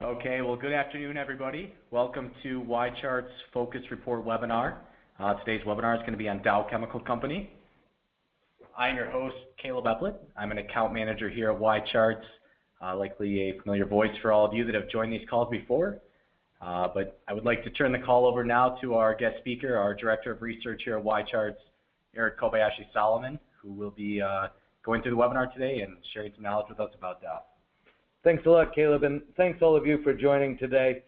Okay, well, good afternoon, everybody. Welcome to YCharts Focus Report webinar. Today's webinar is going to be on Dow Chemical Company. I'm your host, Caleb Epplett. I'm an account manager here at YCharts, likely a familiar voice for all of you that have joined these calls before. But I would like to turn the call over now to our guest speaker, our Director of Research here at YCharts, Eric Kobayashi-Solomon, who will be going through the webinar today and sharing some knowledge with us about Dow. Thanks a lot, Caleb, and thanks all of you for joining today.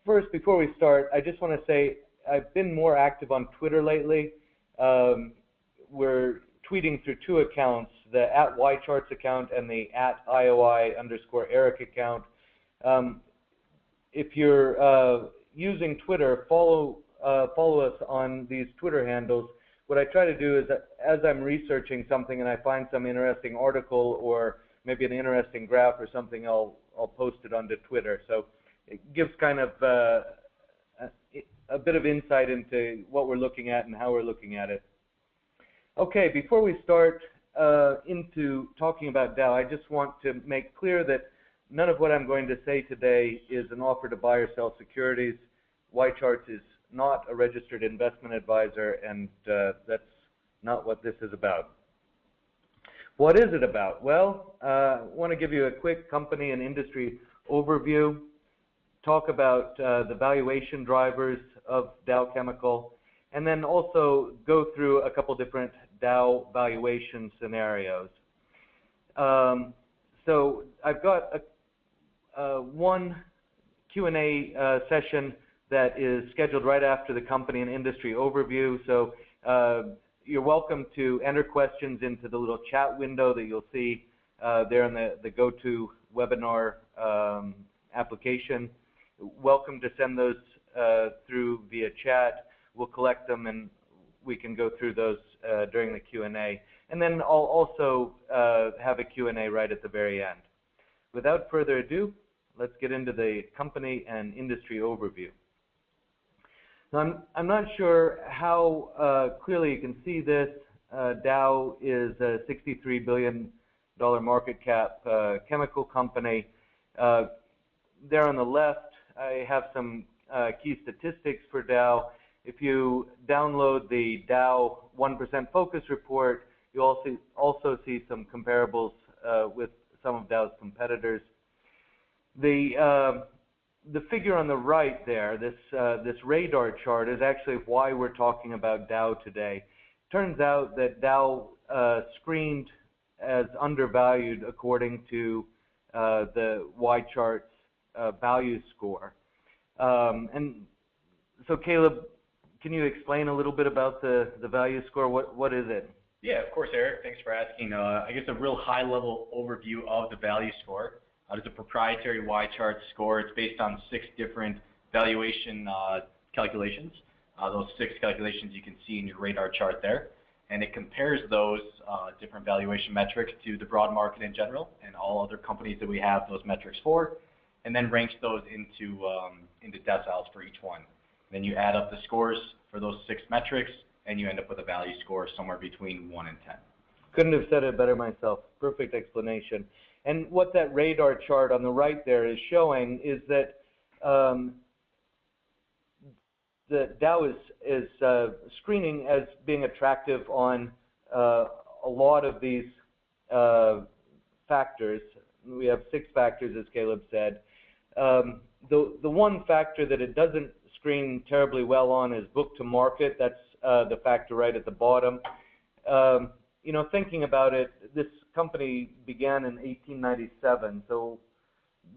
First, before we start, I just want to say I've been more active on Twitter lately. We're tweeting through two accounts, the @YCharts account and the @IOI_Eric account. If you're using Twitter, follow us on these Twitter handles. What I try to do is, as I'm researching something and I find some interesting article or maybe an interesting graph or something, I'll post it onto Twitter. So it gives kind of a bit of insight into what we're looking at and how we're looking at it. Okay, before we start into talking about Dow, I just want to make clear that none of what I'm going to say today is an offer to buy or sell securities. YCharts is not a registered investment advisor, and that's not what this is about. What is it about? Well, I want to give you a quick company and industry overview, talk about the valuation drivers of Dow Chemical, and then also go through a couple different Dow valuation scenarios. So I've got one Q&A session that is scheduled right after the company and industry overview. So you're welcome to enter questions into the little chat window that you'll see there in the GoToWebinar application. Welcome to send those through via chat. We'll collect them and we can go through those during the Q&A. And then I'll also have a Q&A right at the very end. Without further ado, let's get into the company and industry overview. Now, I'm not sure how clearly you can see this. Dow is a $63 billion market cap chemical company. There on the left, I have some key statistics for Dow. If you download the Dow 1% Focus Report, you'll also see some comparables with some of Dow's competitors. The figure on the right there, this radar chart, is actually why we're talking about Dow today. Turns out that Dow screened as undervalued according to the YCharts value score. And so, Caleb, can you explain a little bit about the value score? What is it? Yeah, of course, Eric. Thanks for asking. I guess a real high-level overview of the value score. It's a proprietary YCharts score. It's based on 6 different valuation calculations. Those 6 calculations you can see in your radar chart there. And it compares those different valuation metrics to the broad market in general and all other companies that we have those metrics for, and then ranks those into deciles for each one. Then you add up the scores for those 6 metrics, and you end up with a value score somewhere between 1 and 10. Couldn't have said it better myself. Perfect explanation. And what that radar chart on the right there is showing is that the Dow is screening as being attractive on a lot of these factors. We have 6 factors, as Caleb said. The one factor that it doesn't screen terribly well on is book to market. That's the factor right at the bottom. You know, thinking about it, this company began in 1897, so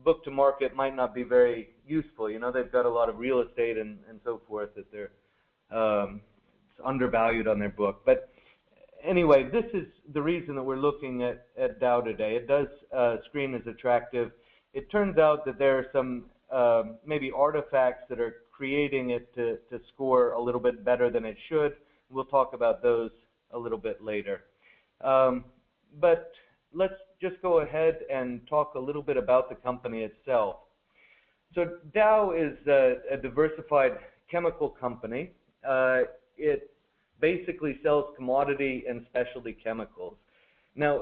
book to market might not be very useful. You know, they've got a lot of real estate and so forth that they're undervalued on their book. But anyway, this is the reason that we're looking at Dow today. It does screen as attractive. It turns out that there are some maybe artifacts that are creating it to score a little bit better than it should. We'll talk about those a little bit later. But let's just go ahead and talk a little bit about the company itself. So Dow is a diversified chemical company. It basically sells commodity and specialty chemicals. Now,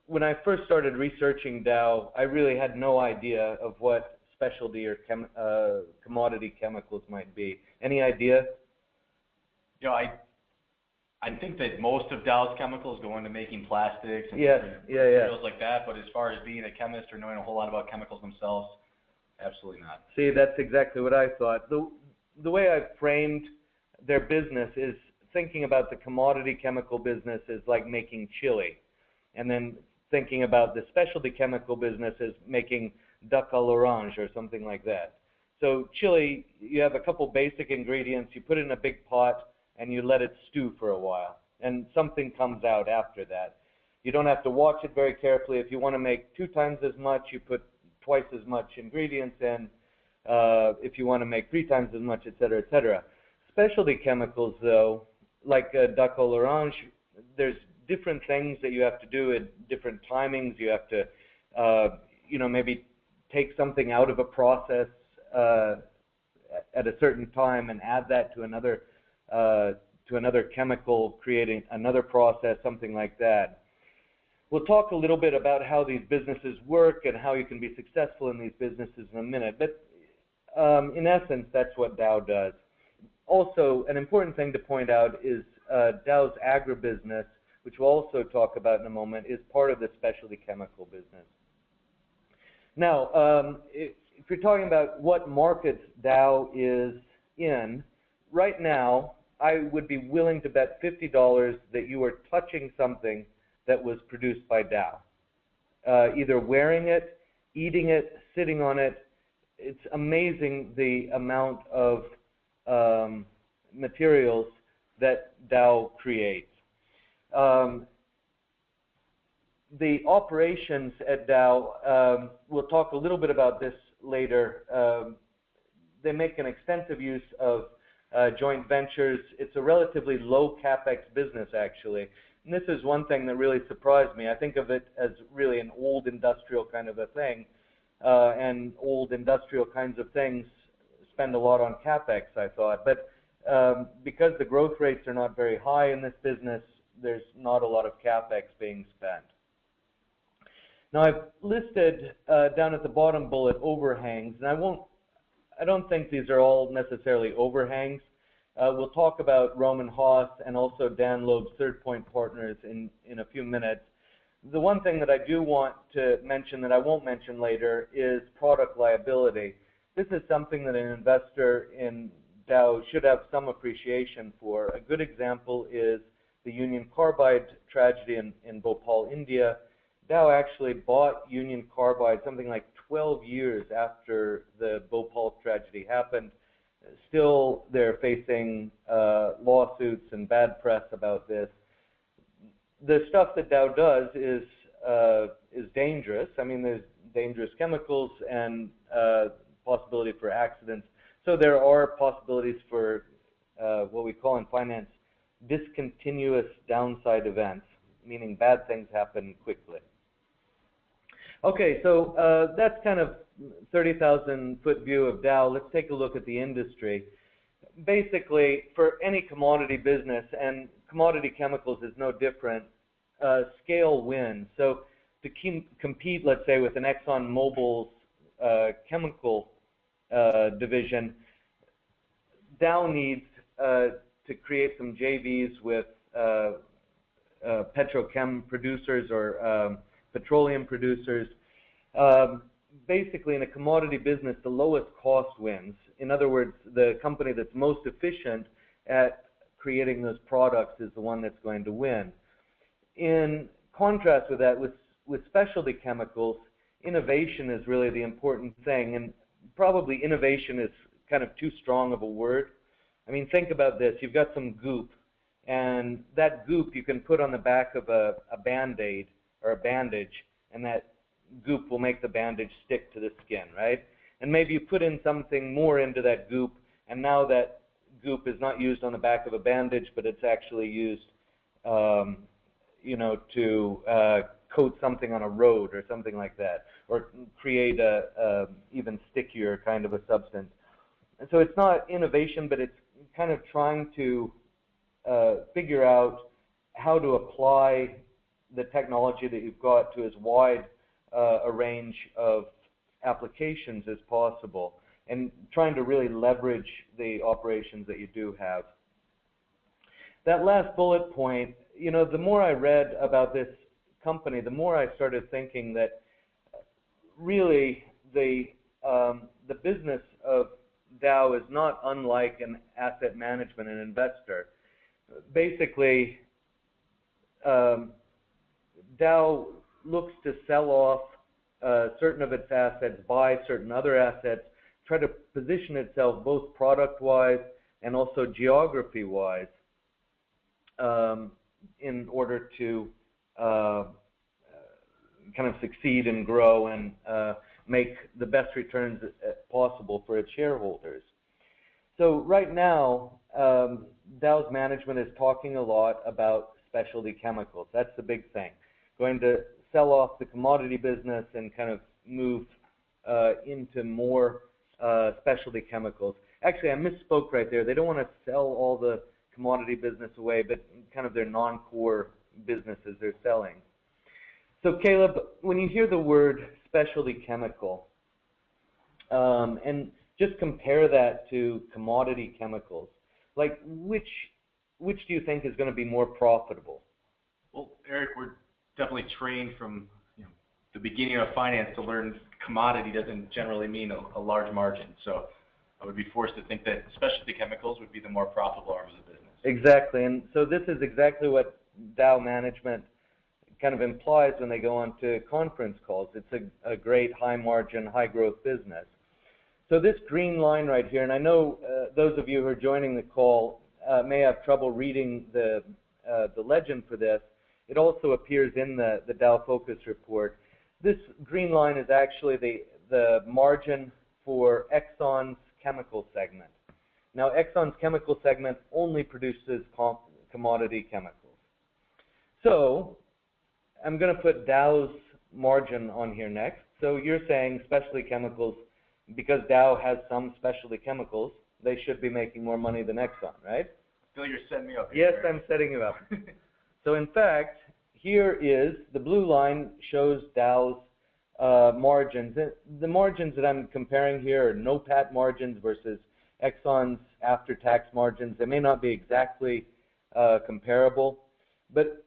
when I first started researching Dow, I really had no idea of what specialty or commodity chemicals might be. Any idea? You know, I think that most of Dow's chemicals go into making plastics and Yes, different yeah, materials like that, but as far as being a chemist or knowing a whole lot about chemicals themselves, absolutely not. See, that's exactly what I thought. The way I've framed their business is thinking about the commodity chemical business as like making chili, and then thinking about the specialty chemical business as making duck à l'orange or something like that. So chili, you have a couple basic ingredients, you put it in a big pot, and you let it stew for a while, and something comes out after that. You don't have to watch it very carefully. If you want to make 2 times as much, you put twice as much ingredients in. If you want to make 3 times as much, et cetera, et cetera. Specialty chemicals, though, like duck à l'orange, there's different things that you have to do at different timings. You have to, maybe take something out of a process at a certain time and add that to another chemical, creating another process, something like that. We'll talk a little bit about how these businesses work and how you can be successful in these businesses in a minute, but in essence, that's what Dow does. Also, an important thing to point out is Dow's agribusiness, which we'll also talk about in a moment, is part of the specialty chemical business. Now, if you're talking about what markets Dow is in, right now, I would be willing to bet $50 that you are touching something that was produced by Dow. Either wearing it, eating it, sitting on it. It's amazing the amount of materials that Dow creates. The operations at Dow, we'll talk a little bit about this later. They make an extensive use of joint ventures. It's a relatively low capex business, actually. And this is one thing that really surprised me. I think of it as really an old industrial kind of a thing, and old industrial kinds of things spend a lot on capex, I thought. But because the growth rates are not very high in this business, there's not a lot of capex being spent. Now, I've listed down at the bottom bullet overhangs, and I don't think these are all necessarily overhangs. We'll talk about Roman Haas and also Dan Loeb's Third Point Partners in a few minutes. The one thing that I do want to mention that I won't mention later is product liability. This is something that an investor in Dow should have some appreciation for. A good example is the Union Carbide tragedy in Bhopal, India. Dow actually bought Union Carbide something like 12 years after the Bhopal tragedy happened. Still, they're facing lawsuits and bad press about this. The stuff that Dow does is dangerous. I mean, there's dangerous chemicals and possibility for accidents. So there are possibilities for what we call in finance discontinuous downside events, meaning bad things happen quickly. Okay, so that's kind of 30,000-foot view of Dow. Let's take a look at the industry. Basically, for any commodity business, and commodity chemicals is no different, scale wins. So to compete, let's say, with an ExxonMobil's chemical division, Dow needs to create some JVs with petrochem producers or petroleum producers. Basically, in a commodity business, the lowest cost wins. In other words, the company that's most efficient at creating those products is the one that's going to win. In contrast with that, with specialty chemicals, innovation is really the important thing, and probably innovation is kind of too strong of a word. I mean, think about this. You've got some goop, and that goop you can put on the back of a Band-Aid or a bandage, and that goop will make the bandage stick to the skin, right? And maybe you put in something more into that goop, and now that goop is not used on the back of a bandage, but it's actually used, to coat something on a road or something like that, or create a even stickier kind of a substance. And so it's not innovation, but it's kind of trying to figure out how to apply the technology that you've got to as wide a range of applications as possible, and trying to really leverage the operations that you do have. That last bullet point, you know, the more I read about this company, the more I started thinking that really the business of Dow is not unlike an asset management and investor. Basically, Dow looks to sell off certain of its assets, buy certain other assets, try to position itself both product-wise and also geography-wise in order to kind of succeed and grow and make the best returns possible for its shareholders. So right now, Dow's management is talking a lot about specialty chemicals. That's the big thing. Going to sell off the commodity business and kind of move into more specialty chemicals. Actually, I misspoke right there. They don't want to sell all the commodity business away, but kind of their non-core businesses they're selling. So Caleb, when you hear the word specialty chemical, and just compare that to commodity chemicals, like which do you think is going to be more profitable? Well, Eric, we're definitely trained from the beginning of finance to learn commodity doesn't generally mean a large margin. So I would be forced to think that specialty chemicals would be the more profitable arm of the business. Exactly, and so this is exactly what Dow management kind of implies when they go on to conference calls. It's a great high margin, high growth business. So this green line right here, and I know those of you who are joining the call may have trouble reading the legend for this. It also appears in the Dow Focus report. This green line is actually the margin for Exxon's chemical segment. Now, Exxon's chemical segment only produces commodity chemicals. So I'm going to put Dow's margin on here next. So you're saying specialty chemicals, because Dow has some specialty chemicals, they should be making more money than Exxon, right? I feel you're setting me up here. Yes, I'm setting you up. So in fact, here is, the blue line shows Dow's margins. The margins that I'm comparing here are no-pat margins versus Exxon's after-tax margins. They may not be exactly comparable, but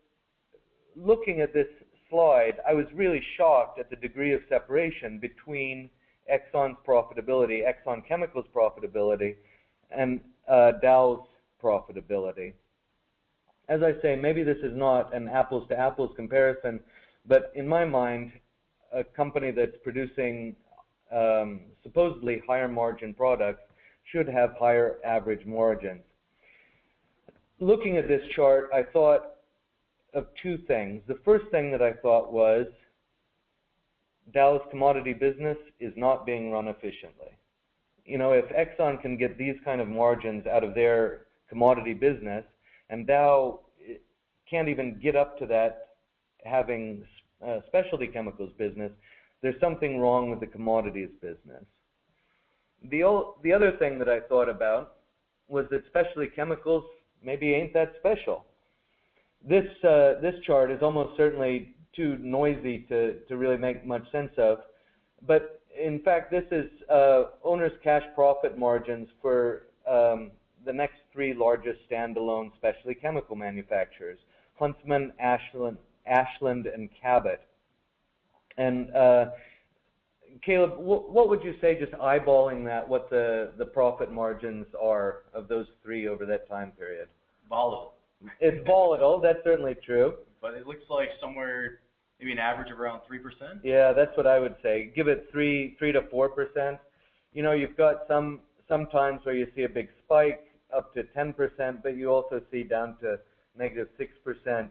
looking at this slide, I was really shocked at the degree of separation between Exxon's profitability, Exxon Chemicals' profitability, and Dow's profitability. As I say, maybe this is not an apples-to-apples comparison, but in my mind, a company that's producing supposedly higher margin products should have higher average margins. Looking at this chart, I thought of two things. The first thing that I thought was Dow's commodity business is not being run efficiently. You know, if Exxon can get these kind of margins out of their commodity business, and Dow can't even get up to that having specialty chemicals business, there's something wrong with the commodities business. The other thing that I thought about was that specialty chemicals maybe ain't that special. This chart is almost certainly too noisy to really make much sense of, but in fact this is owner's cash profit margins for the next three largest standalone specialty chemical manufacturers, Huntsman, Ashland, and Cabot. And Caleb, what would you say, just eyeballing that, what the profit margins are of those three over that time period? Volatile. It's volatile, that's certainly true. But it looks like somewhere, maybe an average of around 3%? Yeah, that's what I would say. Give it 3 to 4%. You know, you've got some times where you see a big spike up to 10%, but you also see down to negative 6%.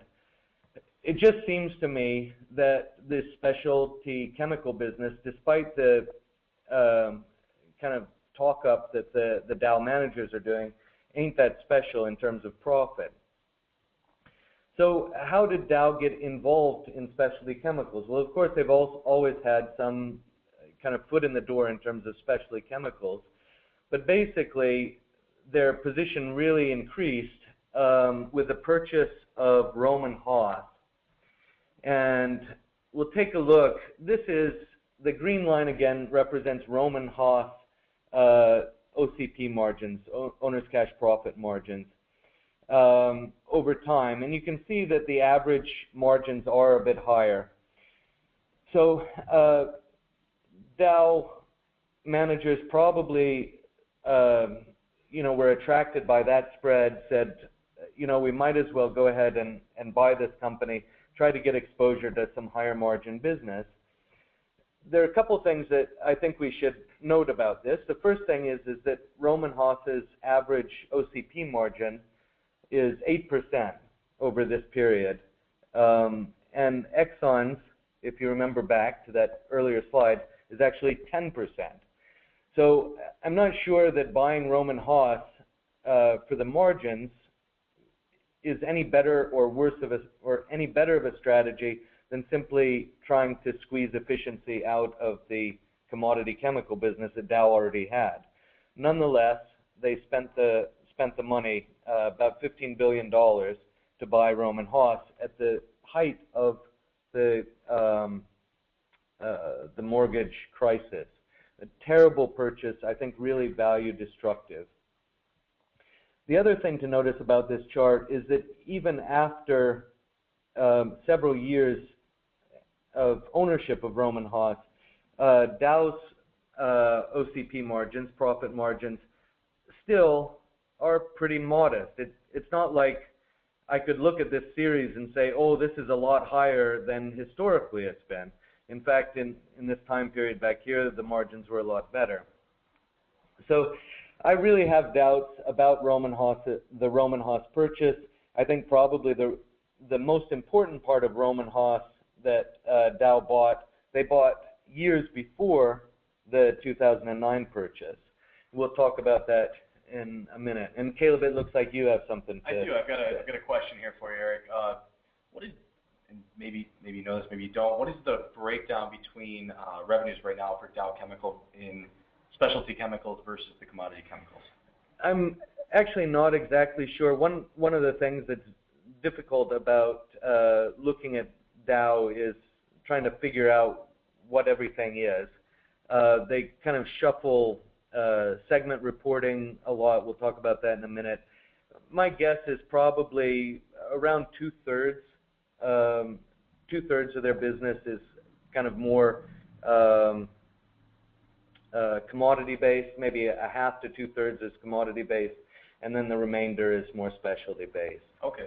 It just seems to me that this specialty chemical business, despite the kind of talk up that the Dow managers are doing, ain't that special in terms of profit. So how did Dow get involved in specialty chemicals? Well, of course, they've always had some kind of foot in the door in terms of specialty chemicals, but basically their position really increased with the purchase of Rohm and Haas. And we'll take a look. This is, the green line again represents Rohm and Haas OCP margins, owner's cash profit margins, over time. And you can see that the average margins are a bit higher. So Dow managers probably, were attracted by that spread, said, we might as well go ahead and buy this company, try to get exposure to some higher margin business. There are a couple things that I think we should note about this. The first thing is that Rohm and Haas's average OCP margin is 8% over this period. And Exxon's, if you remember back to that earlier slide, is actually 10%. So I'm not sure that buying Rohm and Haas for the margins is any better or worse or any better of a strategy than simply trying to squeeze efficiency out of the commodity chemical business that Dow already had. Nonetheless, they spent the money, about $15 billion, to buy Rohm and Haas at the height of the mortgage crisis. A terrible purchase, I think really value destructive. The other thing to notice about this chart is that even after several years of ownership of Rohm and Haas, Dow's OCP margins, profit margins, still are pretty modest. It's not like I could look at this series and say, oh, this is a lot higher than historically it's been. In fact, in this time period back here, the margins were a lot better. So I really have doubts about Rohm and Haas, the Rohm and Haas purchase. I think probably the most important part of Rohm and Haas that Dow bought, they bought years before the 2009 purchase. We'll talk about that in a minute. And Caleb, it looks like you have something to I do. I've got a question here for you, Eric. What is, and maybe you know this, maybe you don't, what is the breakdown between revenues right now for Dow Chemical in specialty chemicals versus the commodity chemicals? I'm actually not exactly sure. One of the things that's difficult about looking at Dow is trying to figure out what everything is. They kind of shuffle segment reporting a lot. We'll talk about that in a minute. My guess is probably around two-thirds of their business is kind of more commodity-based, maybe a half to two-thirds is commodity-based, and then the remainder is more specialty-based. Okay.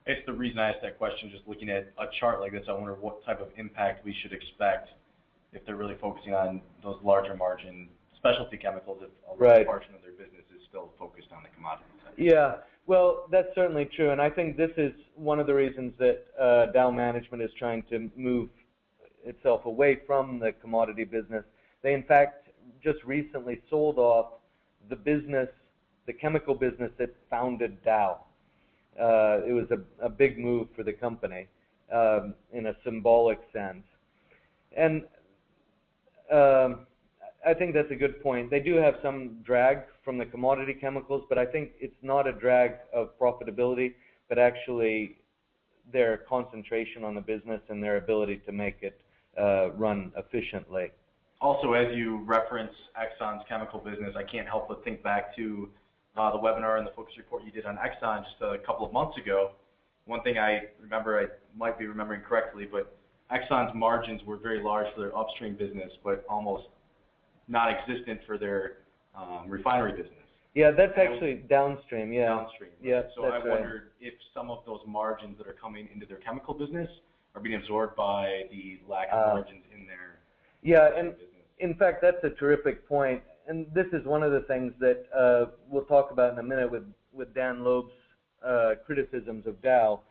It's the reason I asked that question, just looking at a chart like this, I wonder what type of impact we should expect if they're really focusing on those larger margin specialty chemicals, if a large portion of their business is still focused on the commodity side. Yeah, well, that's certainly true, and I think this is one of the reasons that Dow management is trying to move itself away from the commodity business. They, in fact, just recently sold off the business, the chemical business that founded Dow. It was a big move for the company in a symbolic sense. And I think that's a good point. They do have some drag from the commodity chemicals, but I think it's not a drag of profitability, but actually their concentration on the business and their ability to make it run efficiently. Also, as you reference Exxon's chemical business, I can't help but think back to the webinar and the focus report you did on Exxon just a couple of months ago. One thing I remember, I might be remembering correctly, but Exxon's margins were very large for their upstream business, but almost non-existent for their refinery business. Yeah, that's actually downstream, yeah. Downstream. Right? Yeah, so I wondered if some of those margins that are coming into their chemical business are being absorbed by the lack of margins in their business. In fact, that's a terrific point. And this is one of the things that we'll talk about in a minute with Dan Loeb's criticisms of Dow.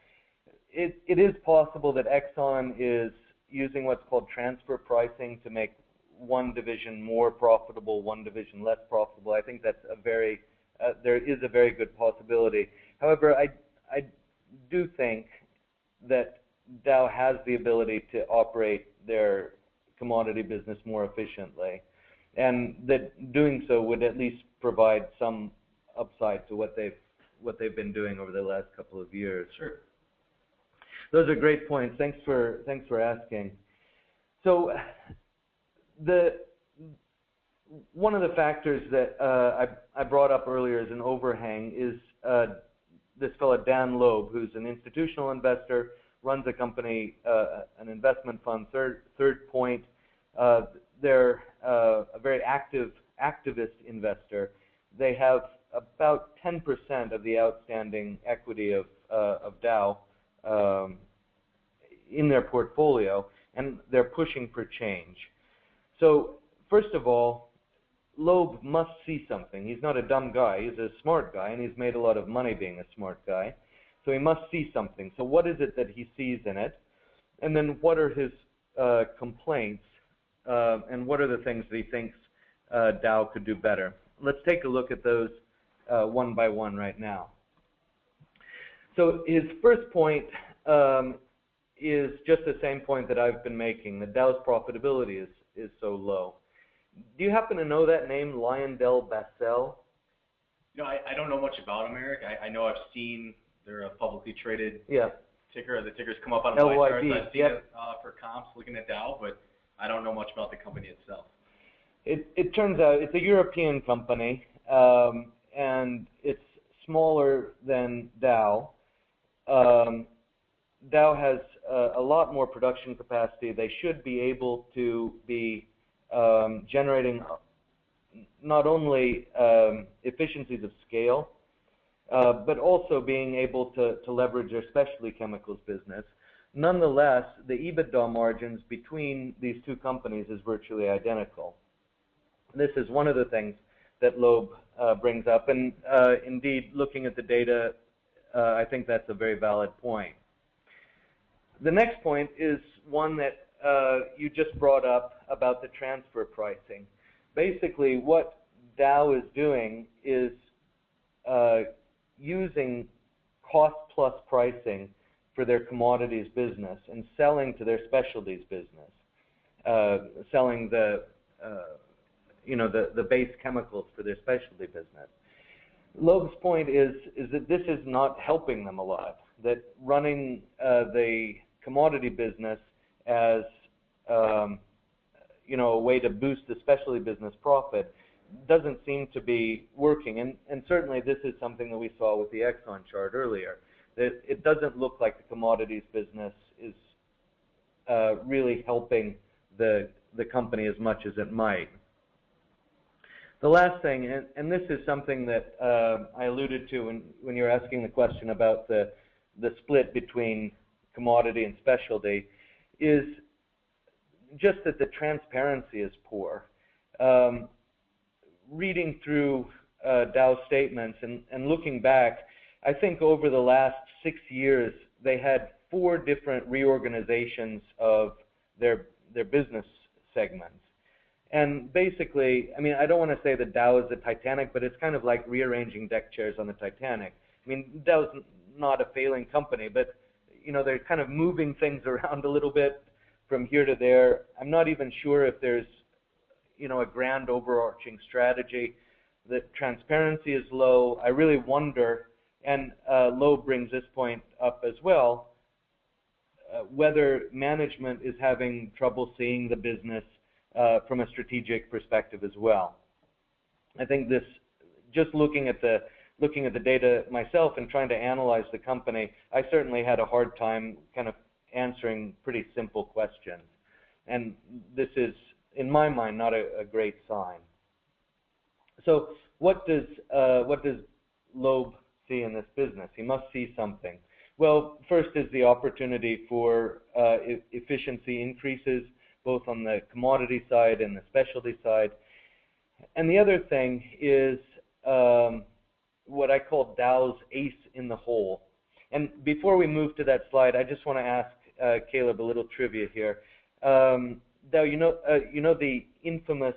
It is possible that Exxon is using what's called transfer pricing to make one division more profitable, one division less profitable. I think that's there is a very good possibility. However, I do think that Dow has the ability to operate their commodity business more efficiently, and that doing so would at least provide some upside to what they've been doing over the last couple of years. Sure. Those are great points. Thanks for asking. So one of the factors that I brought up earlier as an overhang is this fellow Dan Loeb, who's an institutional investor, runs a company, an investment fund. Third point, they're a very activist investor. They have about 10% of the outstanding equity of Dow in their portfolio, and they're pushing for change. So first of all, Loeb must see something. He's not a dumb guy. He's a smart guy, and he's made a lot of money being a smart guy. So he must see something. So what is it that he sees in it? And then what are his complaints? And what are the things that he thinks Dow could do better? Let's take a look at those one by one right now. So his first point is just the same point that I've been making, that Dow's profitability is so low. Do you happen to know that name, LyondellBasell? You know, I don't know much about them, Eric. I know I've seen they're a publicly traded ticker. The tickers come up on the YCharts. I've seen it for comps looking at Dow, but I don't know much about the company itself. It turns out it's a European company, and it's smaller than Dow. Dow has a lot more production capacity. They should be able to be generating not only efficiencies of scale, but also being able to leverage their specialty chemicals business. Nonetheless, the EBITDA margins between these two companies is virtually identical. This is one of the things that Loeb brings up, and indeed, looking at the data, I think that's a very valid point. The next point is one that you just brought up about the transfer pricing. Basically, what Dow is doing is using cost-plus pricing for their commodities business and selling to their specialties business, selling the base chemicals for their specialty business. Loeb's point is that this is not helping them a lot, that running the commodity business as a way to boost the specialty business profit doesn't seem to be working. And certainly this is something that we saw with the Exxon chart earlier, that it doesn't look like the commodities business is really helping the company as much as it might. The last thing, and this is something that I alluded to when you were asking the question about the split between commodity and specialty, is just that the transparency is poor. Reading through Dow's statements and looking back, I think over the last 6 years, they had 4 different reorganizations of their business segments. And basically, I mean, I don't want to say that Dow is the Titanic, but it's kind of like rearranging deck chairs on the Titanic. I mean, Dow's not a failing company, but they're kind of moving things around a little bit from here to there. I'm not even sure if there's a grand overarching strategy. The transparency is low. I really wonder, and Loeb brings this point up as well, whether management is having trouble seeing the business from a strategic perspective as well. I think this, just looking at the data myself and trying to analyze the company, I certainly had a hard time kind of answering pretty simple questions. And this is, in my mind, not a great sign. So what does Loeb see in this business? He must see something. Well, first is the opportunity for efficiency increases, both on the commodity side and the specialty side. And the other thing is what I call Dow's ace in the hole. And before we move to that slide, I just want to ask Caleb a little trivia here. Dow, you know the infamous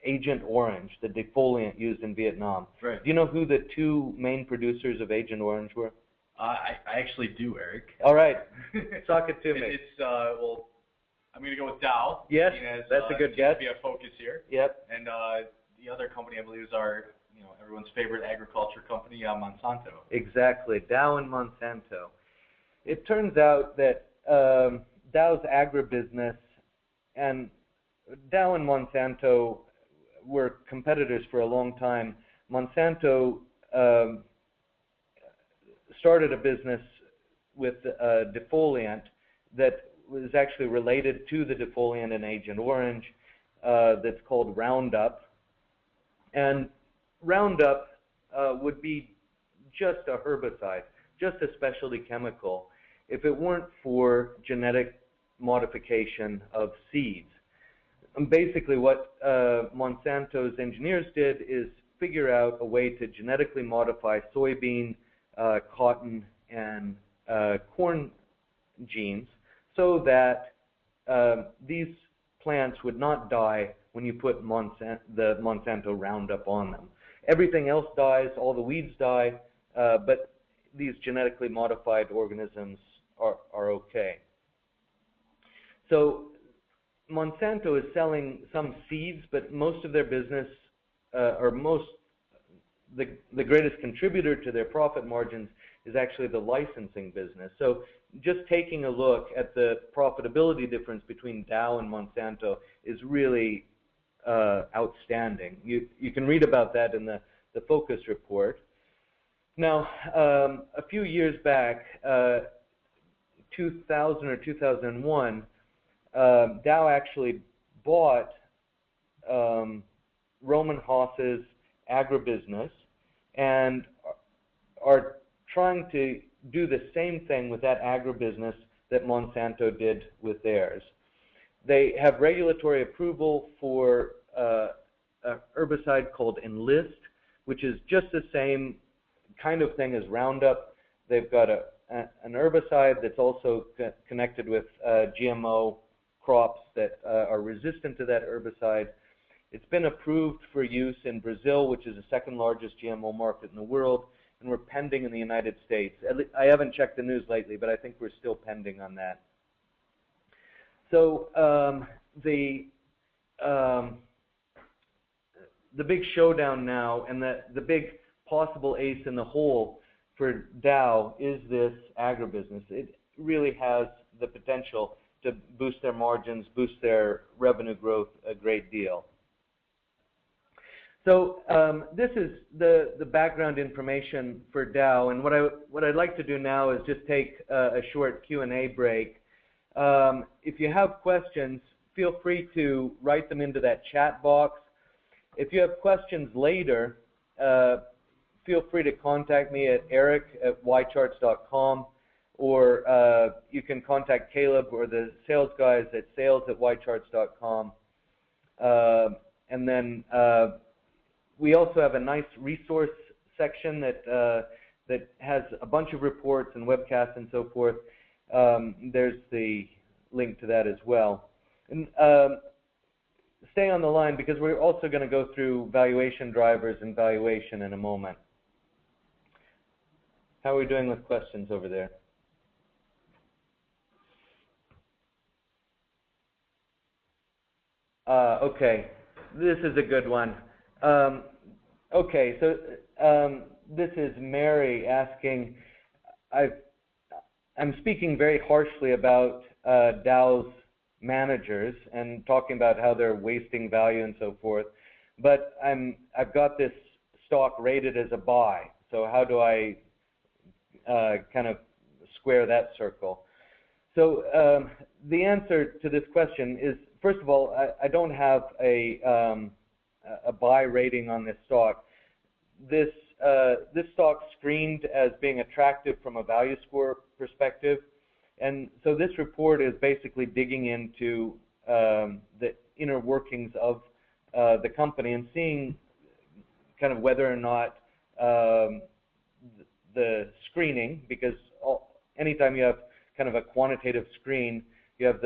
Agent Orange, the defoliant used in Vietnam. Right. Do you know who the 2 main producers of Agent Orange were? I actually do, Eric. All right, talk it to me. It's well, I'm going to go with Dow. Yes, that's a good guess. Be a focus here. Yep. And the other company, I believe, is our everyone's favorite agriculture company, Monsanto. Exactly, Dow and Monsanto. It turns out that Dow's agribusiness and Dow and Monsanto were competitors for a long time. Monsanto started a business with a defoliant that was actually related to the defoliant in Agent Orange that's called Roundup. And Roundup would be just a herbicide, just a specialty chemical, if it weren't for genetic modification of seeds. And basically what Monsanto's engineers did is figure out a way to genetically modify soybean, cotton, and corn genes so that these plants would not die when you put the Monsanto Roundup on them. Everything else dies, all the weeds die, but these genetically modified organisms are okay. So Monsanto is selling some seeds, but most of their business, the greatest contributor to their profit margins is actually the licensing business. So just taking a look at the profitability difference between Dow and Monsanto is really outstanding. You can read about that in the Focus report. Now, a few years back, 2000 or 2001, Dow actually bought Roman Haas's agribusiness and are trying to do the same thing with that agribusiness that Monsanto did with theirs. They have regulatory approval for a herbicide called Enlist, which is just the same kind of thing as Roundup. They've got an herbicide that's also connected with GMO crops that are resistant to that herbicide. It's been approved for use in Brazil, which is the second largest GMO market in the world, and we're pending in the United States. I haven't checked the news lately, but I think we're still pending on that. So the big showdown now, and the big possible ace in the hole for Dow is this agribusiness. It really has the potential to boost their margins, boost their revenue growth a great deal. So this is the background information for Dow, and what I'd like to do now is just take a short Q&A break. If you have questions, feel free to write them into that chat box. If you have questions later, feel free to contact me at eric@ycharts.com, or you can contact Caleb or the sales guys at sales@ycharts.com. And then we also have a nice resource section that has a bunch of reports and webcasts and so forth. There's the link to that as well. And stay on the line because we're also going to go through valuation drivers and valuation in a moment. How are we doing with questions over there? Okay, this is a good one. Okay, so this is Mary asking, I'm speaking very harshly about Dow's managers and talking about how they're wasting value and so forth, but I've got this stock rated as a buy, so how do I kind of square that circle? So the answer to this question is, first of all, I don't have a buy rating on this stock. This stock screened as being attractive from a value score perspective, and so this report is basically digging into the inner workings of the company and seeing kind of whether or not the screening, because anytime you have kind of a quantitative screen, you have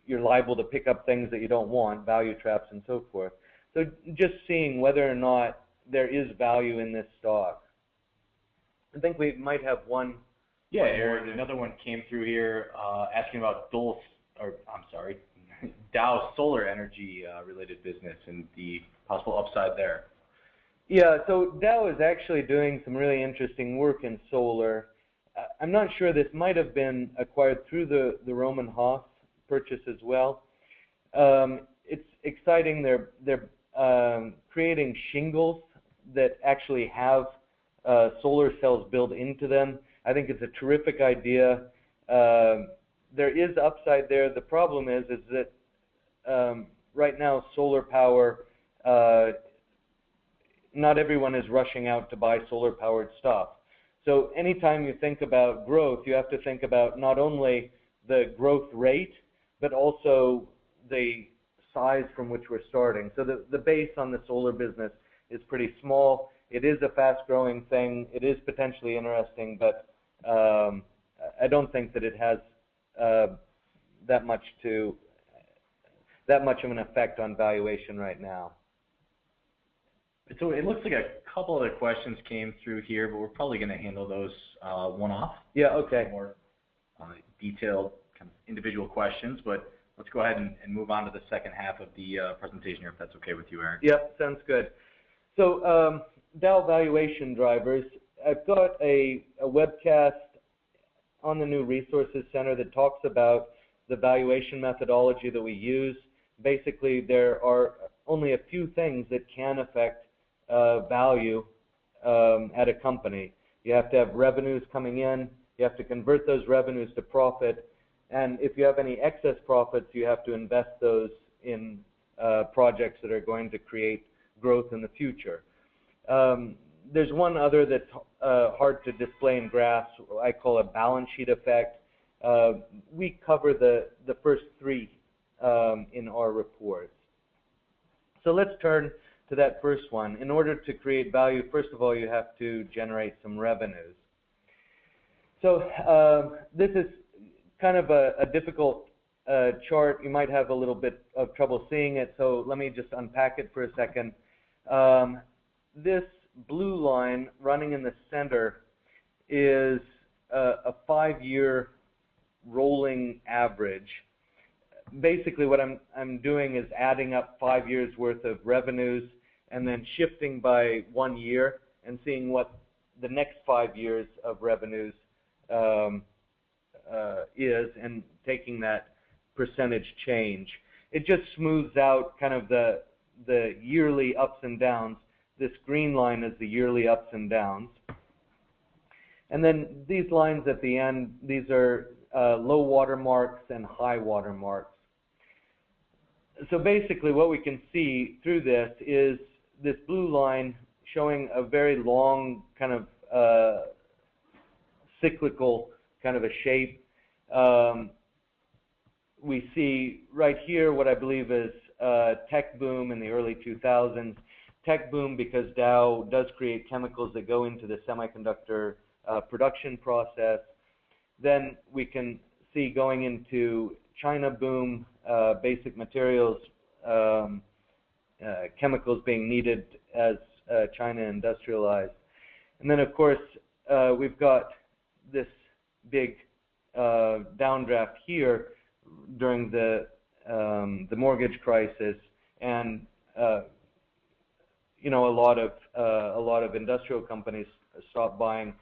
you're liable to pick up things that you don't want, value traps and so forth. So just seeing whether or not there is value in this stock. I think we might have one. Yeah, Eric, another one came through here asking about Dow's solar energy related business and the possible upside there. Yeah, so Dow is actually doing some really interesting work in solar. I'm not sure, this might have been acquired through the Roman Haas purchase as well. It's exciting. They're creating shingles that actually have solar cells built into them. I think it's a terrific idea. There is upside there. The problem is that right now solar power, not everyone is rushing out to buy solar powered stuff. So anytime you think about growth, you have to think about not only the growth rate, but also the size from which we're starting. So the base on the solar business is pretty small. It is a fast-growing thing. It is potentially interesting, but I don't think that it has that much of an effect on valuation right now. So it looks like a couple other questions came through here, but we're probably going to handle those one off. Yeah, okay. More detailed kind of individual questions, but let's go ahead and move on to the second half of the presentation here, if that's okay with you, Eric. Yep, sounds good. So Dow valuation drivers. I've got a webcast on the new Resources Center that talks about the valuation methodology that we use. Basically, there are only a few things that can affect value at a company. You have to have revenues coming in, you have to convert those revenues to profit, and if you have any excess profits, you have to invest those in projects that are going to create growth in the future. There's one other that's hard to display in graphs. I call it balance sheet effect. We cover the first three in our reports. So let's turn to that first one. In order to create value, first of all, you have to generate some revenues. So this is kind of a difficult chart. You might have a little bit of trouble seeing it, so let me just unpack it for a second. This blue line running in the center is a 5-year rolling average. Basically what I'm doing is adding up 5 years worth of revenues and then shifting by 1 year and seeing what the next 5 years of revenues is, and taking that percentage change. It just smooths out kind of the yearly ups and downs. This green line is the yearly ups and downs. And then these lines at the end, these are low water marks and high water marks. So basically what we can see through this is this blue line showing a very long kind of cyclical kind of a shape. We see right here what I believe is tech boom in the early 2000s. Tech boom because Dow does create chemicals that go into the semiconductor production process. Then we can see going into China boom, basic materials, chemicals being needed as China industrialized. And then of course we've got this big downdraft here during the mortgage crisis, and you know, a lot of industrial companies stopped buying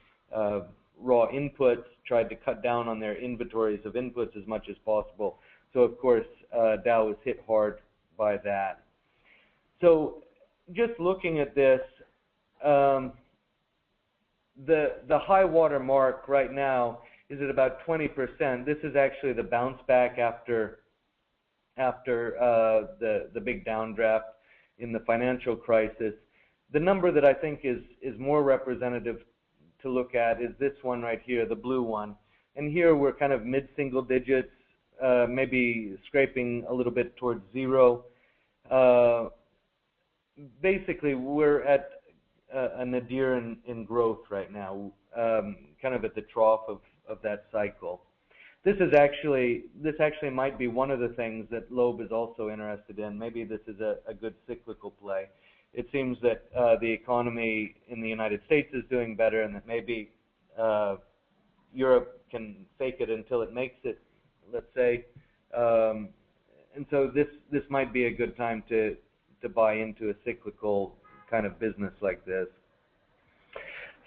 raw inputs, tried to cut down on their inventories of inputs as much as possible. So of course Dow was hit hard by that. So just looking at this, the high water mark right now is at about 20%. This is actually the bounce back after the big downdraft in the financial crisis. The number that I think is more representative to look at is this one right here, the blue one. And here we're kind of mid-single digits, maybe scraping a little bit towards zero. Basically, we're at a nadir in growth right now, kind of at the trough of that cycle. This actually might be one of the things that Loeb is also interested in. Maybe this is a good cyclical play. It seems that the economy in the United States is doing better, and that maybe Europe can fake it until it makes it, let's say. And so this might be a good time to buy into a cyclical kind of business like this.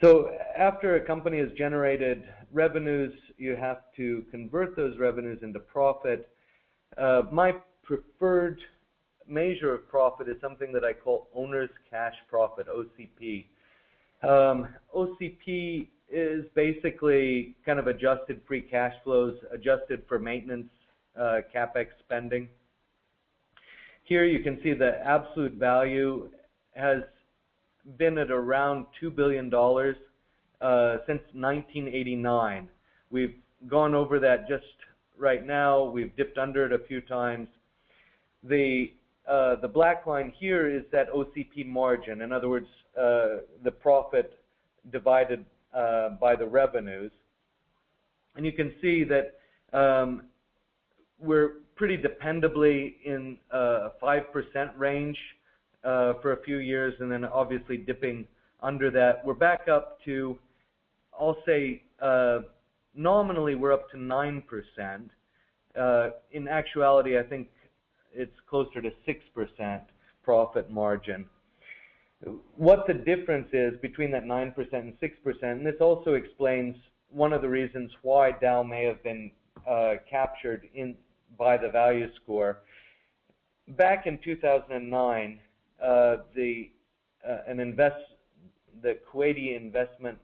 So after a company has generated revenues, you have to convert those revenues into profit. My preferred measure of profit is something that I call owner's cash profit, OCP. OCP is basically kind of adjusted free cash flows, adjusted for maintenance, CapEx spending. Here you can see the absolute value has been at around $2 billion since 1989. We've gone over that just right now. We've dipped under it a few times. The black line here is that OCP margin. In other words, the profit divided by the revenues. And you can see that we're pretty dependably in a 5% range for a few years, and then obviously dipping under that. We're back up to, I'll say, nominally we're up to 9%. In actuality, I think it's closer to 6% profit margin. What the difference is between that 9% and 6%, and this also explains one of the reasons why Dow may have been captured by the value score. Back in 2009, the Kuwaiti investment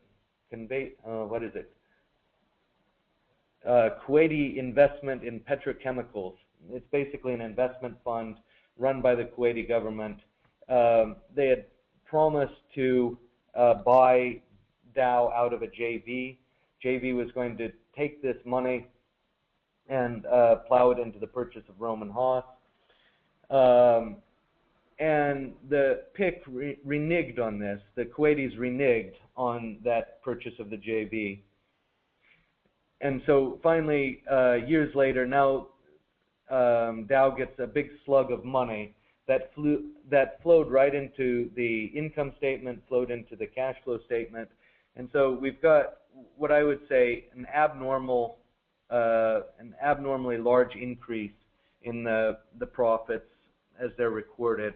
Kuwaiti investment in petrochemicals. It's basically an investment fund run by the Kuwaiti government. They had promised to buy Dow out of a JV. JV was going to take this money and plow it into the purchase of Roman Haas. And the PIC reneged on this. The Kuwaitis reneged on that purchase of the JV. And so finally, years later, now Dow gets a big slug of money that flowed right into the income statement, flowed into the cash flow statement. And so we've got what I would say an abnormally large increase in the profits as they're recorded.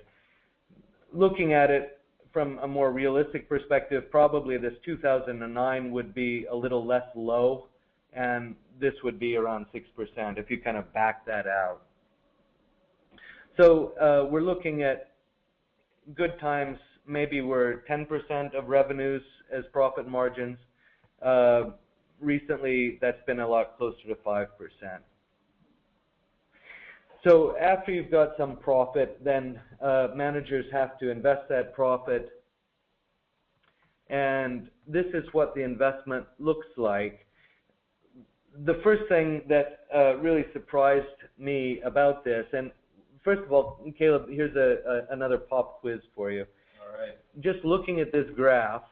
Looking at it from a more realistic perspective, probably this 2009 would be a little less low, and this would be around 6% if you kind of back that out. So we're looking at good times, maybe we're 10% of revenues as profit margins. Recently, that's been a lot closer to 5%. So after you've got some profit, then managers have to invest that profit. And this is what the investment looks like. The first thing that really surprised me about this, and first of all, Caleb, here's another pop quiz for you. All right. Just looking at this graph,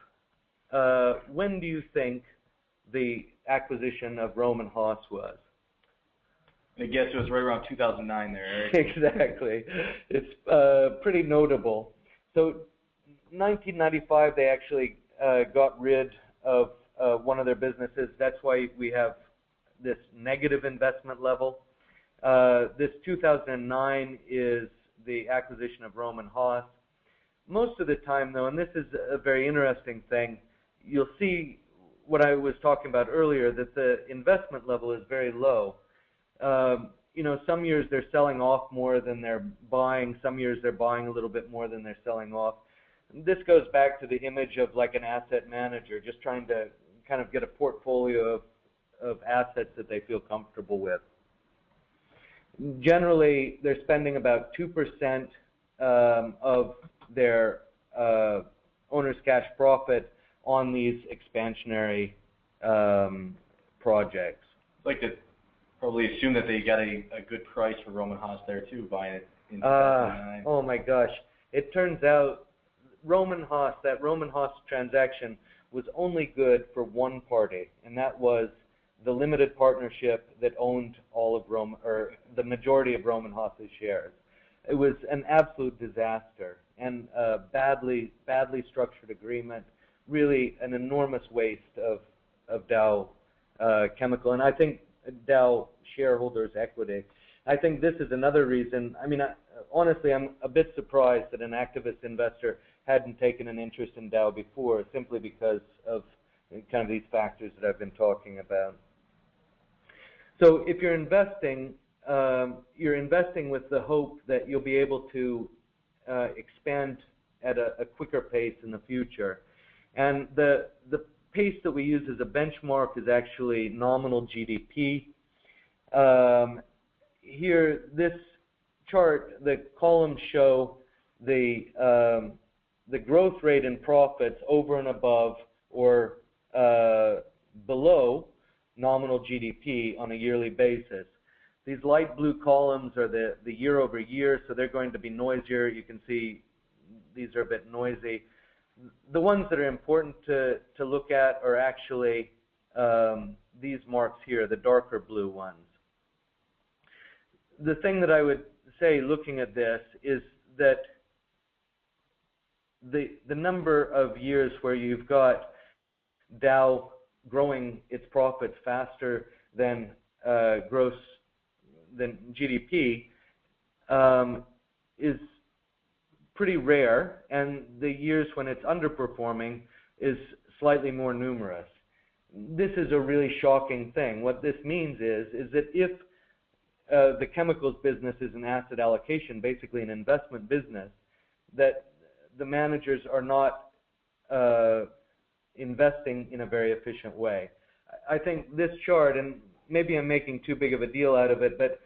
when do you think the acquisition of Roman Haas was? I guess it was right around 2009 there, Eric. Exactly. It's pretty notable. So 1995, they actually got rid of one of their businesses. That's why we have this negative investment level. This 2009 is the acquisition of Roman Haas. Most of the time, though, and this is a very interesting thing, you'll see what I was talking about earlier, that the investment level is very low. You know, some years they're selling off more than they're buying. Some years they're buying a little bit more than they're selling off. This goes back to the image of like an asset manager, just trying to kind of get a portfolio of assets that they feel comfortable with. Generally, they're spending about 2% of their owner's cash profit on these expansionary projects. I'd like to probably assume that they got a good price for Roman Haas there too, buying it in 2009. Oh my gosh. It turns out that Roman Haas transaction was only good for one party, and that was the limited partnership that owned all of the majority of Roman Haas's shares. It was an absolute disaster and a badly structured agreement, really an enormous waste of Dow Chemical. And I think Dow shareholders' equity. I think this is another reason. I mean, honestly, I'm a bit surprised that an activist investor hadn't taken an interest in Dow before, simply because of kind of these factors that I've been talking about. So if you're investing with the hope that you'll be able to expand at a quicker pace in the future. And the pace that we use as a benchmark is actually nominal GDP. Here, this chart, the columns show the growth rate in profits over and above or below nominal GDP on a yearly basis. These light blue columns are the year over year, so they're going to be noisier. You can see these are a bit noisy. The ones that are important to look at are actually these marks here, the darker blue ones. The thing that I would say looking at this is that the number of years where you've got Dow growing its profits faster than GDP is pretty rare, and the years when it's underperforming is slightly more numerous. This is a really shocking thing. What this means is that if the chemicals business is an asset allocation, basically an investment business, that the managers are not investing in a very efficient way. I think this chart, and maybe I'm making too big of a deal out of it, but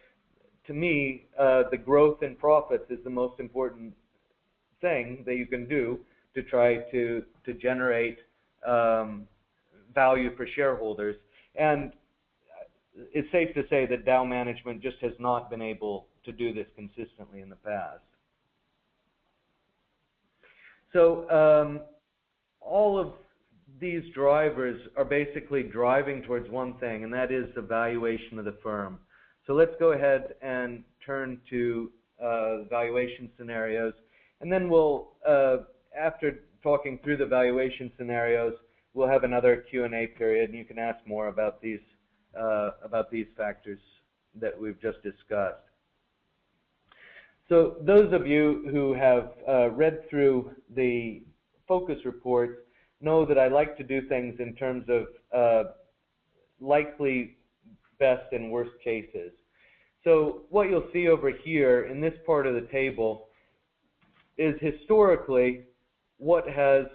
to me, the growth in profits is the most important thing that you can do to try to generate value for shareholders. And it's safe to say that Dow management just has not been able to do this consistently in the past. So all of these drivers are basically driving towards one thing, and that is the valuation of the firm. So let's go ahead and turn to valuation scenarios, and then we'll, after talking through the valuation scenarios, we'll have another Q&A period, and you can ask more about these factors that we've just discussed. So those of you who have read through the focus reports know that I like to do things in terms of likely best and worst cases. So what you'll see over here in this part of the table is historically what has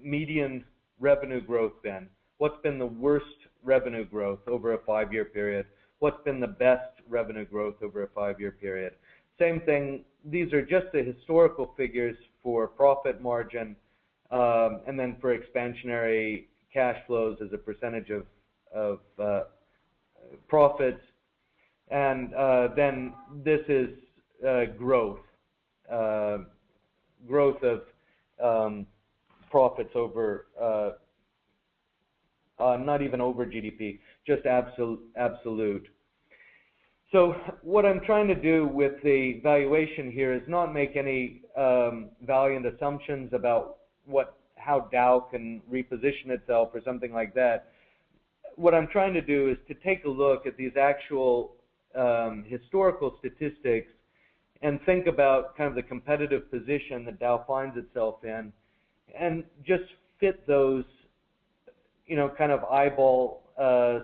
median revenue growth been. What's been the worst revenue growth over a 5-year period? What's been the best revenue growth over a 5-year period? Same thing, these are just the historical figures for profit margin and then for expansionary cash flows as a percentage of profits. And then this is growth of profits over, not even over GDP, just absolute. So what I'm trying to do with the valuation here is not make any valiant assumptions about how Dow can reposition itself or something like that. What I'm trying to do is to take a look at these actual historical statistics and think about kind of the competitive position that Dow finds itself in, and just fit those, kind of eyeball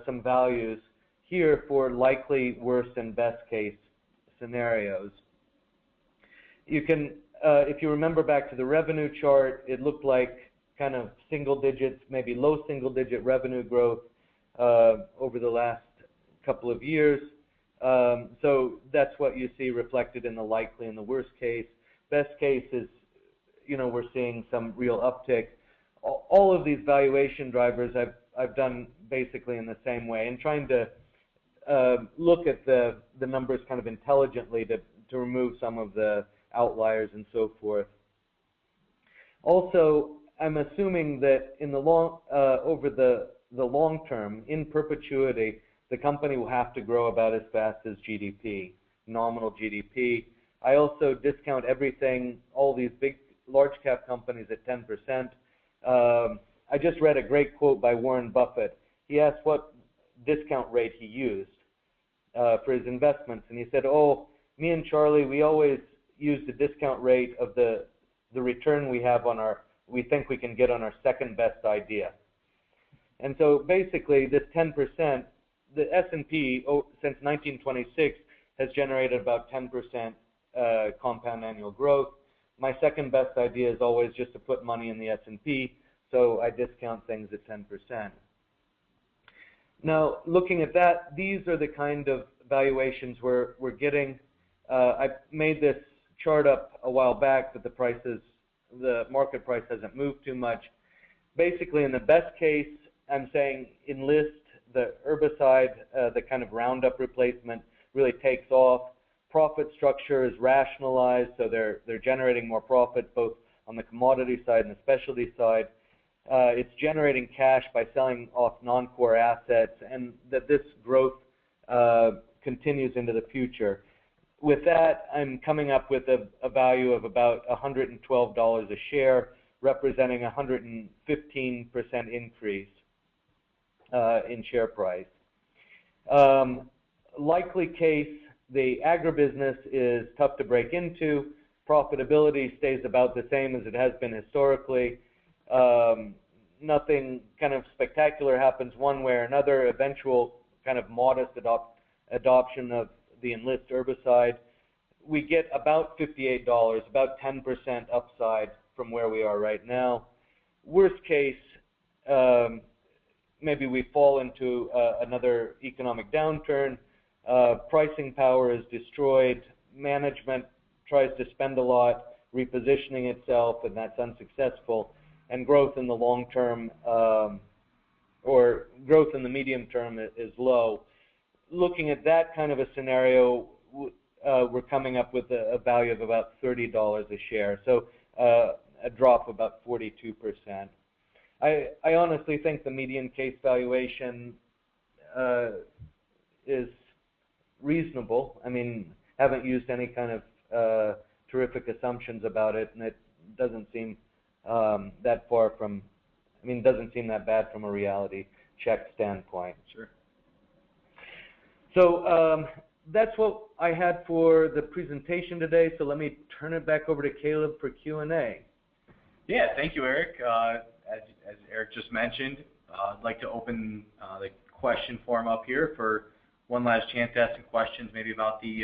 some values here for likely worst and best case scenarios. You can, if you remember back to the revenue chart, it looked like kind of single digits, maybe low single digit revenue growth over the last couple of years. So that's what you see reflected in the likely and the worst case. Best case is, we're seeing some real uptick. All of these valuation drivers I've done basically in the same way, and trying to look at the numbers kind of intelligently to remove some of the outliers and so forth. Also, I'm assuming that in the over the long term, in perpetuity, the company will have to grow about as fast as GDP, nominal GDP. I also discount everything, all these big, large cap companies at 10%. I just read a great quote by Warren Buffett. He asked what discount rate he used for his investments. And he said, oh, me and Charlie, we always use the discount rate of the return we think we can get on our second best idea. And so basically this 10%, the S&P since 1926 has generated about 10% compound annual growth. My second best idea is always just to put money in the S&P, so I discount things at 10%. Now, looking at that, these are the kind of valuations we're getting. I made this chart up a while back, but the market price hasn't moved too much. Basically, in the best case, I'm saying Enlist, the herbicide, the kind of Roundup replacement, really takes off. Profit structure is rationalized, so they're generating more profit both on the commodity side and the specialty side. It's generating cash by selling off non-core assets, and that this growth continues into the future. With that, I'm coming up with a value of about $112 a share, representing a 115% increase in share price. Likely case, the agribusiness is tough to break into. Profitability stays about the same as it has been historically. Nothing kind of spectacular happens one way or another. Eventual kind of modest adoption of the Enlist herbicide. We get about $58, about 10% upside from where we are right now. Worst case, maybe we fall into another economic downturn. Pricing power is destroyed. Management tries to spend a lot, repositioning itself, and that's unsuccessful. And growth in the long term, or growth in the medium term, is low. Looking at that kind of a scenario, we're coming up with a value of about $30 a share, so a drop of about 42%. I honestly think the median case valuation is reasonable. I mean, haven't used any kind of terrific assumptions about it, and it doesn't seem that far from, I mean, doesn't seem that bad from a reality check standpoint. Sure. So that's what I had for the presentation today. So let me turn it back over to Caleb for Q&A. Yeah, thank you, Eric. As Eric just mentioned, I'd like to open the question form up here for one last chance to ask some questions, maybe about the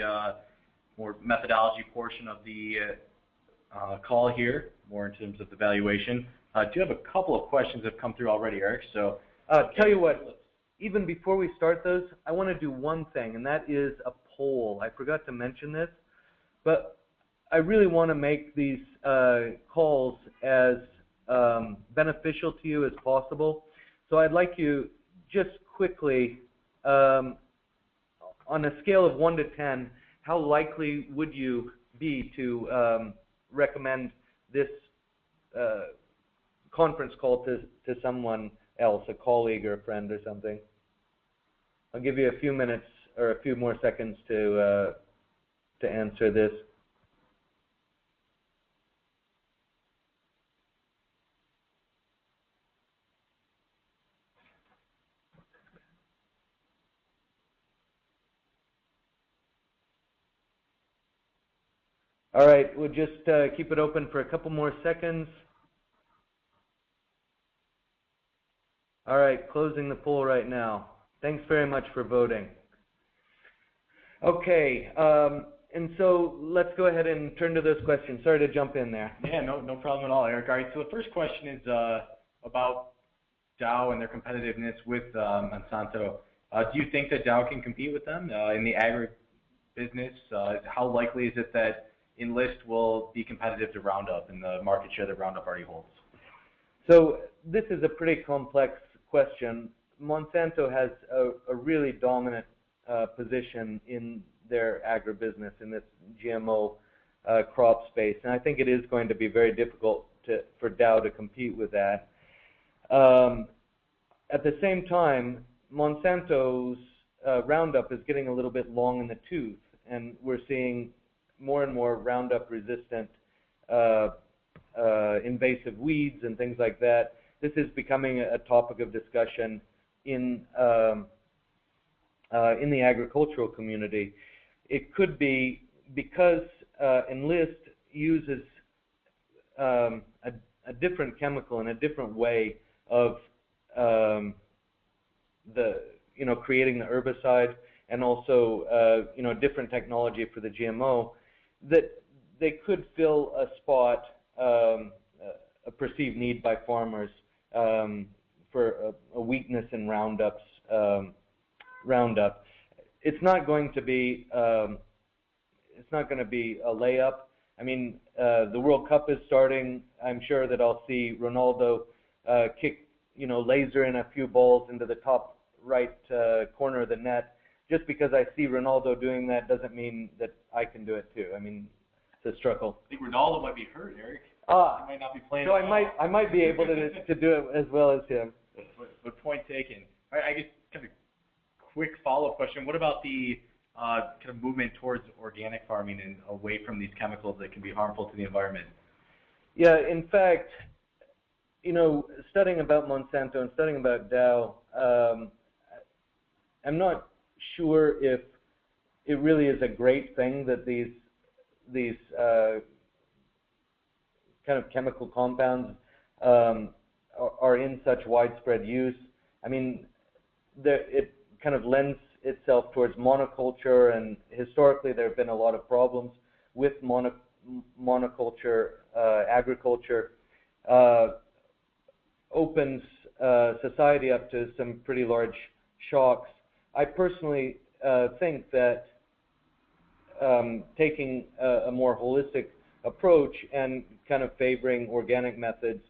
more methodology portion of the call here, more in terms of the valuation. I do have a couple of questions that have come through already, Eric. So, tell you what, even before we start those, I want to do one thing, and that is a poll. I forgot to mention this, but I really want to make these calls as beneficial to you as possible. So I'd like you just quickly, on a scale of 1 to 10, how likely would you be to recommend this conference call to someone else, a colleague or a friend or something? I'll give you a few minutes or a few more seconds to answer this. All right, we'll just keep it open for a couple more seconds. All right, closing the poll right now. Thanks very much for voting. Okay, and so let's go ahead and turn to those questions. Sorry to jump in there. Yeah, no problem at all, Eric. All right, so the first question is about Dow and their competitiveness with Monsanto. Do you think that Dow can compete with them in the agribusiness? How likely is it that Enlist will be competitive to Roundup in the market share that Roundup already holds? So this is a pretty complex question. Monsanto has a really dominant position in their agribusiness, in this GMO crop space, and I think it is going to be very difficult for Dow to compete with that. At the same time, Monsanto's Roundup is getting a little bit long in the tooth, and we're seeing more and more Roundup-resistant invasive weeds and things like that. This is becoming a topic of discussion in in the agricultural community. It could be because Enlist uses a different chemical and a different way of creating the herbicide, and also different technology for the GMO, that they could fill a spot, a perceived need by farmers for a weakness in Roundup. It's not going to be a layup. I mean, the World Cup is starting. I'm sure that I'll see Ronaldo kick, laser in a few balls into the top right corner of the net. Just because I see Ronaldo doing that doesn't mean that I can do it too. I mean, it's a struggle. I think Ronaldo might be hurt, Eric. He might not be playing. So I might be able to do it as well as him. But point taken. All right, I guess kind of quick follow-up question. What about the kind of movement towards organic farming and away from these chemicals that can be harmful to the environment? Yeah, in fact, studying about Monsanto and studying about Dow, I'm not sure if it really is a great thing that these kind of chemical compounds are in such widespread use. I mean, it kind of lends itself towards monoculture, and historically there have been a lot of problems with monoculture agriculture. Opens society up to some pretty large shocks. I personally think that taking a more holistic approach and kind of favoring organic methods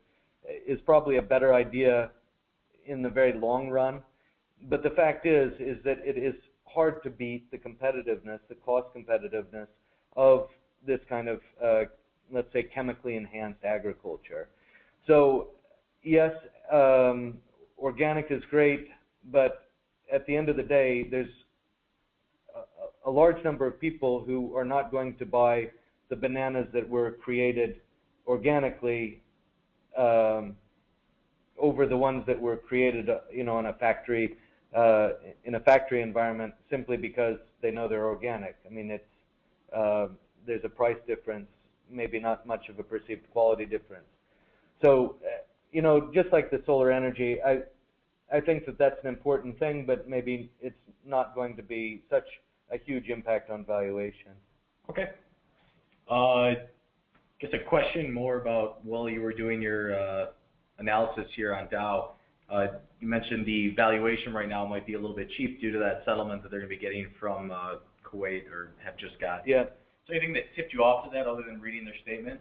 is probably a better idea in the very long run. But the fact is that it is hard to beat the competitiveness, the cost competitiveness of this kind of, let's say, chemically enhanced agriculture. So yes, organic is great, but at the end of the day, there's a large number of people who are not going to buy the bananas that were created organically over the ones that were created, in a factory environment, simply because they know they're organic. I mean, there's a price difference, maybe not much of a perceived quality difference. So, just like the solar energy, I think that that's an important thing, but maybe it's not going to be such a huge impact on valuation. Okay. Just a question more about while you were doing your analysis here on Dow. You mentioned the valuation right now might be a little bit cheap due to that settlement that they're going to be getting from Kuwait, or have just got. Yeah. Is there anything that tipped you off to that other than reading their statement?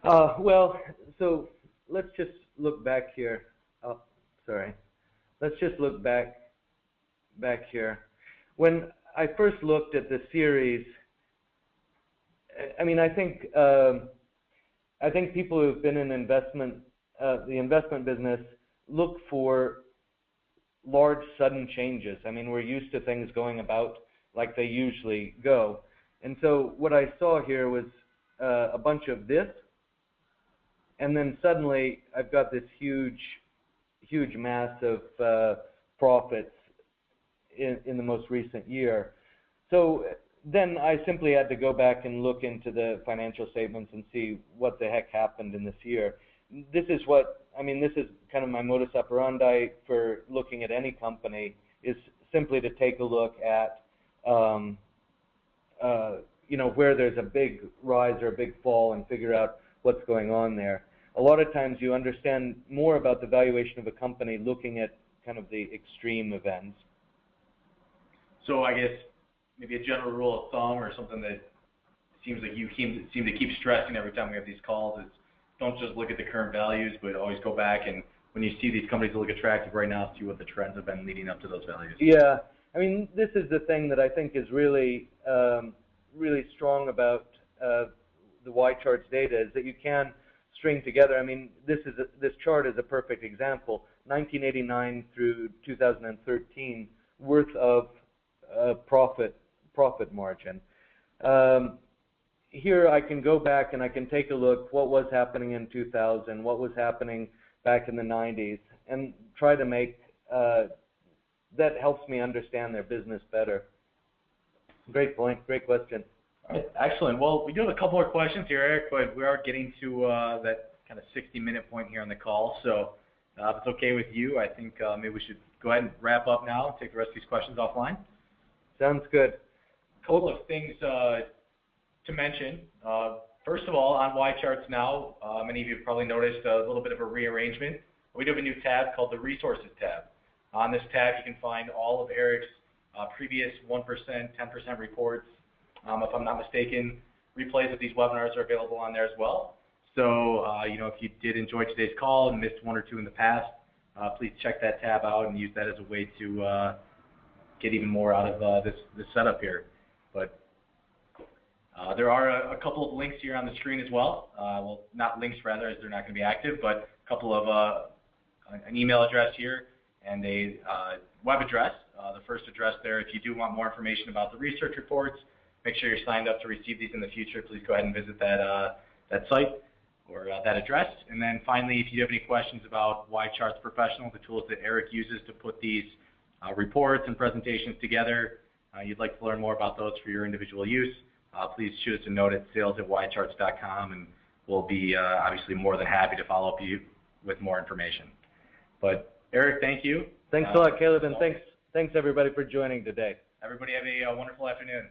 Well, so let's just look back here. Oh, sorry. Let's just look back here. When I first looked at the series, I mean, I think people who've been in the investment business look for large, sudden changes. I mean, we're used to things going about like they usually go. And so what I saw here was a bunch of this, and then suddenly I've got this huge mass of profits in the most recent year. So then I simply had to go back and look into the financial statements and see what the heck happened in this year. This is kind of my modus operandi for looking at any company, is simply to take a look at where there's a big rise or a big fall and figure out what's going on there. A lot of times you understand more about the valuation of a company looking at kind of the extreme events. So I guess maybe a general rule of thumb, or something that seems like you seem to keep stressing every time we have these calls, is don't just look at the current values, but always go back and when you see these companies that look attractive right now, see what the trends have been leading up to those values. Yeah, I mean, this is the thing that I think is really strong about the YCharts data, is that you can string together. I mean, this chart is a perfect example. 1989 through 2013 worth of profit margin. Here I can go back and I can take a look what was happening in 2000, what was happening back in the 90s, and try to make that helps me understand their business better. Great point. Great question. All right, excellent. Well, we do have a couple more questions here, Eric, but we are getting to that kind of 60-minute point here on the call. So if it's okay with you, I think maybe we should go ahead and wrap up now and take the rest of these questions offline. Sounds good. A couple of things to mention. First of all, on YCharts now, many of you have probably noticed a little bit of a rearrangement. We do have a new tab called the Resources tab. On this tab, you can find all of Eric's previous 1%, 10% reports. If I'm not mistaken, replays of these webinars are available on there as well. So, if you did enjoy today's call and missed one or two in the past, please check that tab out and use that as a way to get even more out of this setup here. But there are a couple of links here on the screen as well. Well, not links rather, as they're not going to be active, but a couple of an email address here and a web address. The first address there, if you do want more information about the research reports, make sure you're signed up to receive these in the future. Please go ahead and visit that site or that address. And then finally, if you have any questions about YCharts Professional, the tools that Eric uses to put these reports and presentations together, you'd like to learn more about those for your individual use, please shoot us a note at sales@ycharts.com, and we'll be obviously more than happy to follow up you with more information. But Eric, thank you. Thanks a lot, Caleb, and thanks everybody for joining today. Everybody have a wonderful afternoon.